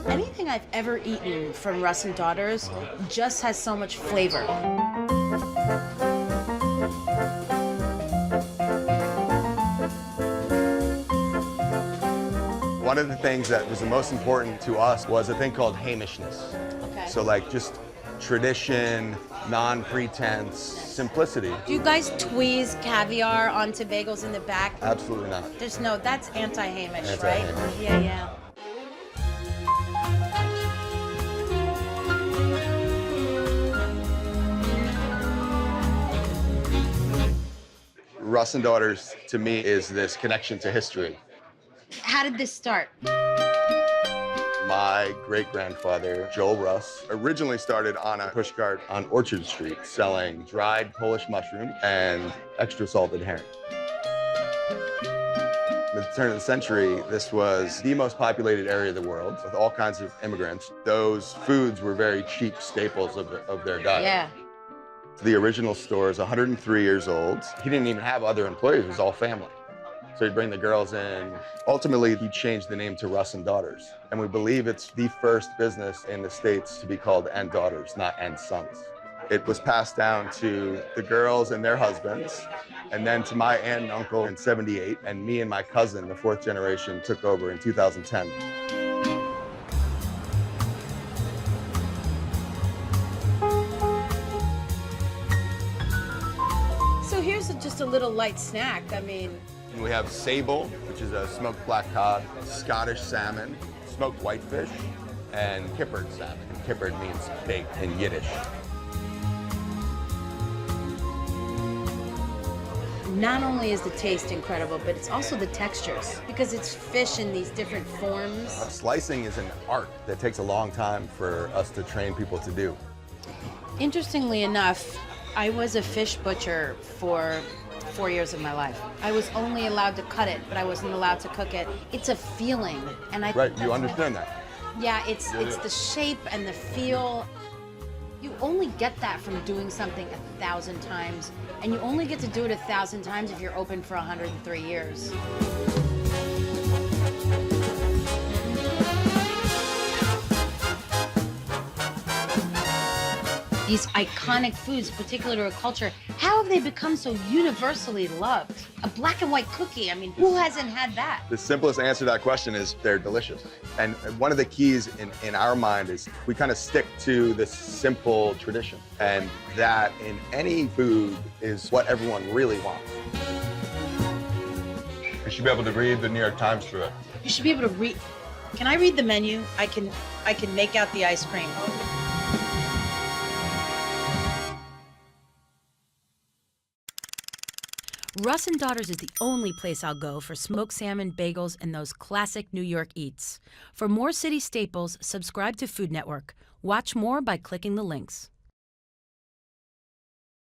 Anything I've ever eaten from Russ Daughters just has so much flavor. One of the things that was the most important to us was a thing called Hamishness. Okay. So like just tradition, non-pretense, simplicity. Do you guys tweeze caviar onto bagels in the back? Absolutely not. There's no, that's anti-Hamish, right? Anti-Hamish. Yeah, yeah. Russ and Daughters, to me, is this connection to history. How did this start? My great-grandfather, Joel Russ, originally started on a pushcart on Orchard Street selling dried Polish mushrooms and extra salted herring. At the turn of the century, this was the most populated area of the world with all kinds of immigrants. Those foods were very cheap staples of their diet. Yeah. The original store is 103 years old. He didn't even have other employees, it was all family. So he'd bring the girls in. Ultimately, he changed the name to Russ and Daughters. And we believe it's the first business in the States to be called and Daughters, not and Sons. It was passed down to the girls and their husbands, and then to my aunt and uncle in '78, and me and my cousin, the fourth generation, took over in 2010. So here's just a little light snack. I mean, We have sable, which is a smoked black cod, Scottish salmon, smoked whitefish, and kippered salmon. And kippered means baked in Yiddish. not only is the taste incredible, but it's also the textures, because it's fish in these different forms. Slicing is an art that takes a long time for us to train people to do. Interestingly enough, I was a fish butcher for 4 years of my life. I was only allowed to cut it, but I wasn't allowed to cook it. It's a feeling, and I Right, think you that's understand that. Yeah, it's the shape and the feel. You only get that from doing something 1,000 times, and you only get to do it 1,000 times if you're open for 103 years. These iconic foods, particular to a culture, how have they become so universally loved? A black and white cookie, I mean, who hasn't had that? The simplest answer to that question is they're delicious. And one of the keys in our mind is we kind of stick to this simple tradition. And that in any food is what everyone really wants. You should be able to read the New York Times through it. You should be able to read. Can I read the menu? I can make out the ice cream. Russ and Daughters is the only place I'll go for smoked salmon, bagels, and those classic New York eats. For more city staples, subscribe to Food Network. Watch more by clicking the links.